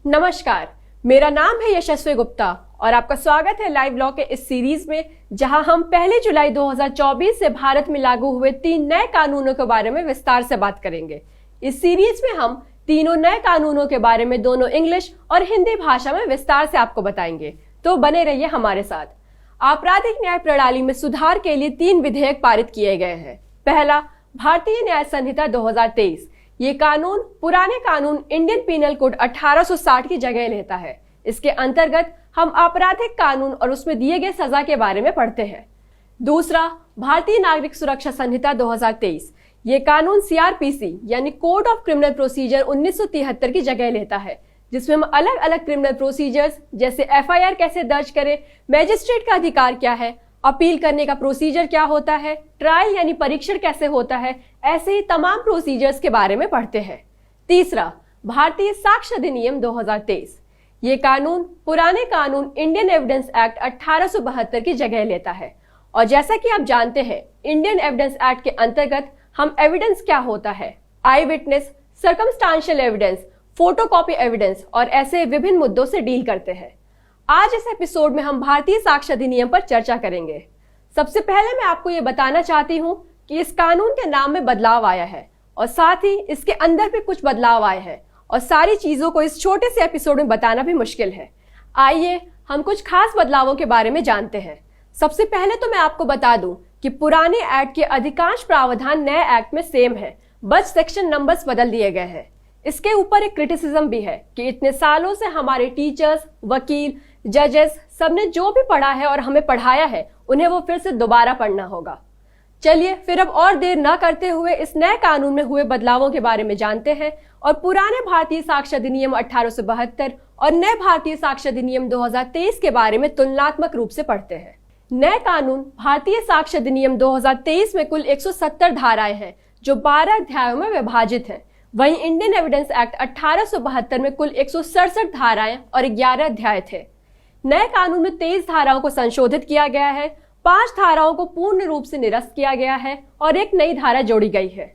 नमस्कार, मेरा नाम है यशस्वी गुप्ता और आपका स्वागत है लाइव लॉ के इस सीरीज में, जहां हम 1 जुलाई 2024 से भारत में लागू हुए 3 नए कानूनों के बारे में विस्तार से बात करेंगे। इस सीरीज में हम तीनों नए कानूनों के बारे में दोनों इंग्लिश और हिंदी भाषा में विस्तार से आपको बताएंगे, तो बने रहिए हमारे साथ। आपराधिक न्याय प्रणाली में सुधार के लिए 3 विधेयक पारित किए गए हैं। पहला, भारतीय न्याय संहिता 2023। ये कानून पुराने कानून इंडियन पीनल कोड 1860 की जगह लेता है। इसके अंतर्गत हम आपराधिक कानून और उसमें दिए गए सजा के बारे में पढ़ते हैं। दूसरा, भारतीय नागरिक सुरक्षा संहिता 2023। ये कानून सीआरपीसी यानी कोड ऑफ क्रिमिनल प्रोसीजर 1973 की जगह लेता है, जिसमें हम अलग अलग क्रिमिनल प्रोसीजर्स जैसे एफआईआर कैसे दर्ज करें, मैजिस्ट्रेट का अधिकार क्या है, अपील करने का प्रोसीजर क्या होता है, ट्रायल यानी परीक्षण कैसे होता है, ऐसे ही तमाम प्रोसीजर्स के बारे में पढ़ते हैं। तीसरा, भारतीय साक्ष्य अधिनियम 2023। ये कानून पुराने कानून इंडियन एविडेंस एक्ट 1872 की जगह लेता है। और जैसा कि आप जानते हैं, इंडियन एविडेंस एक्ट के अंतर्गत हम एविडेंस क्या होता है, eye witness, circumstantial evidence, photocopy evidence और ऐसे विभिन्न मुद्दों से डील करते हैं। आज इस एपिसोड में हम भारतीय साक्ष्य अधिनियम पर चर्चा करेंगे। सबसे पहले मैं आपको ये बताना चाहती हूँ कि इस कानून के नाम में बदलाव आया है और साथ ही इसके अंदर भी कुछ बदलाव आए हैं और सारी चीजों को इस छोटे से एपिसोड में बताना भी मुश्किल है। आइए हम कुछ खास बदलावों के बारे में जानते हैं। सबसे पहले तो मैं आपको बता दूं कि पुराने एक्ट के अधिकांश प्रावधान नए एक्ट में सेम है, बस सेक्शन नंबर्स बदल दिए गए हैं। इसके ऊपर एक क्रिटिसिज्म भी है कि इतने सालों से हमारे टीचर्स, वकील, जजेस सबने जो भी पढ़ा है और हमें पढ़ाया है, उन्हें वो फिर से दोबारा पढ़ना होगा। चलिए फिर अब और देर न करते हुए इस नए कानून में हुए बदलावों के बारे में जानते हैं और पुराने भारतीय साक्ष्य अधिनियम 1872 और नए भारतीय साक्ष्य अधिनियम 2023 के बारे में तुलनात्मक रूप से पढ़ते हैं। नए कानून भारतीय साक्ष्य अधिनियम 2023 में कुल 170 धाराएं हैं जो 12 अध्यायों में विभाजित हैं। वहीं इंडियन एविडेंस एक्ट 1872 में कुल 167 धाराएं और 11 अध्याय थे। नए कानून में 23 धाराओं को संशोधित किया गया है, 5 धाराओं को पूर्ण रूप से निरस्त किया गया है और एक नई धारा जोड़ी गई है।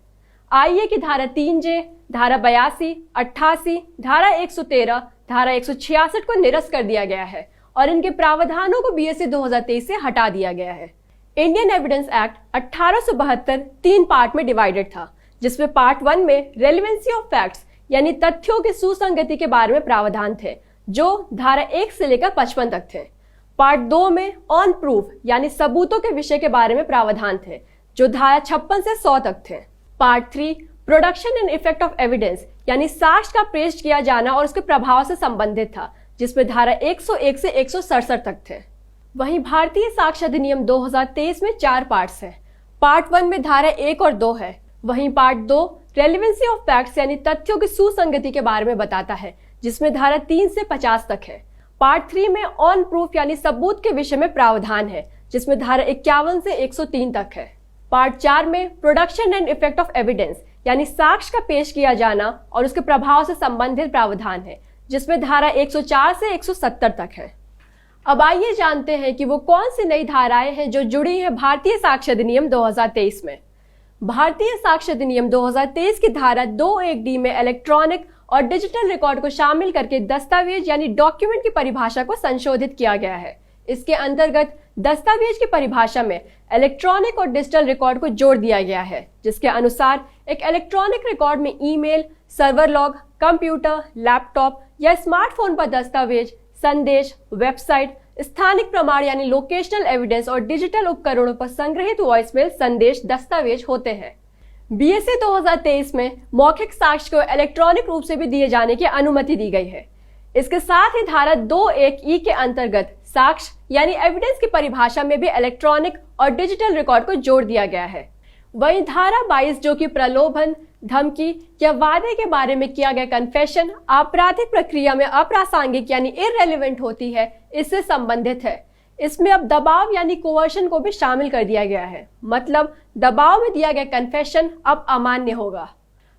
आइए कि धारा 3J, धारा 82, 88, धारा 113, धारा 166 को निरस्त कर दिया गया है और इनके प्रावधानों को बीएससी 2023 से हटा दिया गया है। इंडियन एविडेंस एक्ट 1872 3 पार्ट में डिवाइडेड था, जिसमें पार्ट 1 में रेलेवेंसी ऑफ फैक्ट्स यानी तथ्यों की सुसंगति के बारे में प्रावधान थे, जो धारा 1 से लेकर 55 तक थे। पार्ट 2 में ऑन प्रूफ यानी सबूतों के विषय के बारे में प्रावधान थे, जो धारा 56 से 100 तक थे। Part 3 production and effect of evidence यानी साक्ष्य का पेश किया जाना और उसके प्रभाव से संबंधित था, जिसमें धारा 101 से 167 तक थे। वहीं भारतीय साक्ष्य अधिनियम 2023 में 4 पार्ट्स हैं। पार्ट 1 में धारा 1 और 2 है। वहीं पार्ट 2 रेलेवेंसी ऑफ फैक्ट्स यानी तथ्यों की सुसंगति के बारे में बताता है, जिसमें धारा 3 से 50 तक है। पार्ट 3 में ऑन प्रूफ यानी सबूत के विषय में प्रावधान है, जिसमें धारा 51 से 103 तक है। पार्ट 4 में production and effect of evidence यानी साक्ष्य का पेश किया जाना और उसके प्रभाव से संबंधित प्रावधान है, जिसमें धारा 104 से 170 तक है। अब आइए जानते हैं कि वो कौन सी नई धाराएं हैं जो जुड़ी हैं भारतीय साक्ष्य अधिनियम 2023 में। भारतीय साक्ष्य अधिनियम 2023 की धारा 21D में इलेक्ट्रॉनिक और डिजिटल रिकॉर्ड को शामिल करके दस्तावेज यानी डॉक्यूमेंट की परिभाषा को संशोधित किया गया है। इसके अंतर्गत दस्तावेज की परिभाषा में इलेक्ट्रॉनिक और डिजिटल रिकॉर्ड को जोड़ दिया गया है, जिसके अनुसार एक इलेक्ट्रॉनिक रिकॉर्ड में email, server log, computer, laptop या स्मार्टफोन पर दस्तावेज, संदेश, वेबसाइट, स्थानिक प्रमाण यानी लोकेशनल एविडेंस और डिजिटल उपकरणों पर संग्रहित वॉइसमेल संदेश दस्तावेज होते हैं। बीएससी 2023 में मौखिक साक्ष्य को इलेक्ट्रॉनिक रूप से भी दिए जाने की अनुमति दी गई है। इसके साथ ही धारा 21E के अंतर्गत साक्ष्य यानी एविडेंस की परिभाषा में भी इलेक्ट्रॉनिक और डिजिटल रिकॉर्ड को जोड़ दिया गया है। वहीं धारा 22 जो कि प्रलोभन, धमकी या वादे के बारे में किया गया कन्फेशन आपराधिक प्रक्रिया में अप्रासंगिक यानी इररेलेवेंट होती है, इससे संबंधित है। इसमें अब दबाव यानी कोवर्शन को भी शामिल कर दिया गया है, मतलब दबाव में दिया गया कन्फेशन अब अमान्य होगा।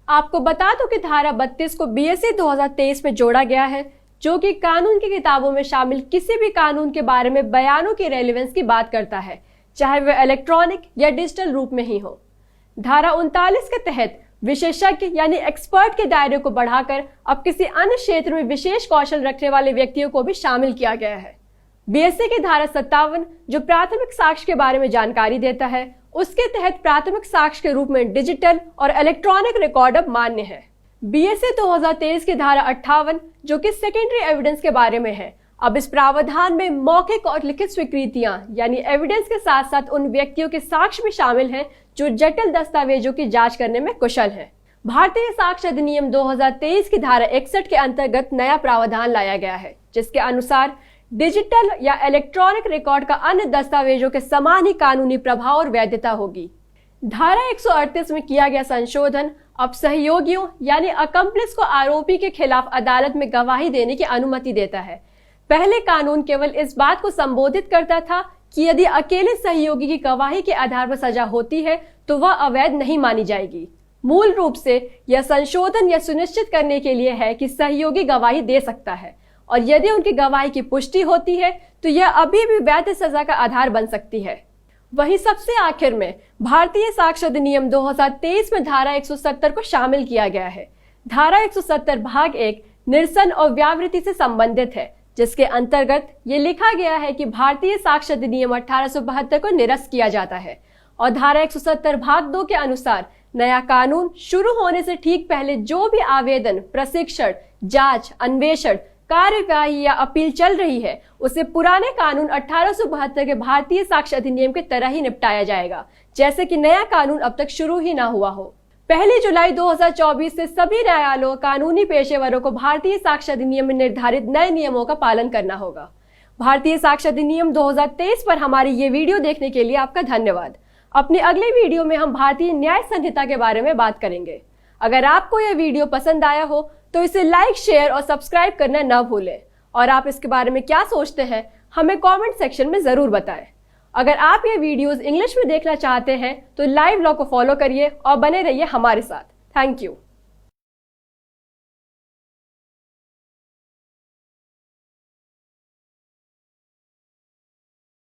आपको बता दो कि धारा 32 को बीएससी 2023 में जोड़ा गया है, जो कि कानून की किताबों में शामिल किसी भी कानून के बारे में बयानों की रेलेवेंस की बात करता है, चाहे वह इलेक्ट्रॉनिक या डिजिटल रूप में ही हो। धारा 39 के तहत विशेषज्ञ यानी एक्सपर्ट के दायरे को बढ़ाकर अब किसी अन्य क्षेत्र में विशेष कौशल रखने वाले व्यक्तियों को भी शामिल किया गया है। बीएसए की धारा 57 जो प्राथमिक साक्ष्य के बारे में जानकारी देता है, उसके तहत प्राथमिक साक्ष्य के रूप में डिजिटल और इलेक्ट्रॉनिक रिकॉर्ड अब मान्य है। बीएसए 2023 की धारा 58 जो कि सेकेंडरी एविडेंस के बारे में है, अब इस प्रावधान में मौखिक और लिखित स्वीकृतियां यानी एविडेंस के साथ साथ उन व्यक्तियों के साक्ष्य भी शामिल हैं जो जटिल दस्तावेजों की जांच करने में कुशल हैं। भारतीय साक्ष्य अधिनियम 2023 की धारा 61 के अंतर्गत नया प्रावधान लाया गया है, जिसके अनुसार डिजिटल या इलेक्ट्रॉनिक रिकॉर्ड का अन्य दस्तावेजों के समान ही कानूनी प्रभाव और वैधता होगी। धारा 138 में किया गया संशोधन अब सहयोगियों यानी अकम्प्लिस को आरोपी के खिलाफ अदालत में गवाही देने की अनुमति देता है। पहले कानून केवल इस बात को संबोधित करता था कि यदि अकेले सहयोगी की गवाही के आधार पर सजा होती है तो वह अवैध नहीं मानी जाएगी। मूल रूप से यह संशोधन यह सुनिश्चित करने के लिए है कि सहयोगी गवाही दे सकता है और यदि उनकी गवाही की पुष्टि होती है तो यह अभी भी वैध सजा का आधार बन सकती है। वहीं सबसे आखिर में भारतीय साक्ष्य अधिनियम 2023 में धारा 170 को शामिल किया गया है। धारा 170 भाग 1 निरसन और व्यावृत्ति से संबंधित है, जिसके अंतर्गत ये लिखा गया है कि भारतीय साक्ष्य अधिनियम 1872 को निरस्त किया जाता है और धारा 170 भाग 2 के अनुसार नया कानून शुरू होने से ठीक पहले जो भी आवेदन, प्रशिक्षण, जांच, अन्वेषण, कार्यवाही या अपील चल रही है उसे पुराने कानून 1872 के भारतीय साक्ष्य अधिनियम की तरह ही निपटाया जाएगा, जैसे कि नया कानून अब तक शुरू ही ना हुआ हो। 1 जुलाई 2024 से सभी न्यायालयों, कानूनी पेशेवरों को भारतीय साक्ष्य अधिनियम में निर्धारित नए नियमों का पालन करना होगा। भारतीय साक्ष्य अधिनियम 2023 पर हमारी ये वीडियो देखने के लिए आपका धन्यवाद। अपनी अगली वीडियो में हम भारतीय न्याय संहिता के बारे में बात करेंगे। अगर आपको यह वीडियो पसंद आया हो तो इसे लाइक, शेयर और सब्सक्राइब करना न भूलें और आप इसके बारे में क्या सोचते हैं हमें कमेंट सेक्शन में जरूर बताएं। अगर आप ये वीडियोस इंग्लिश में देखना चाहते हैं तो लाइव लॉ को फॉलो करिए और बने रहिए हमारे साथ। Thank you.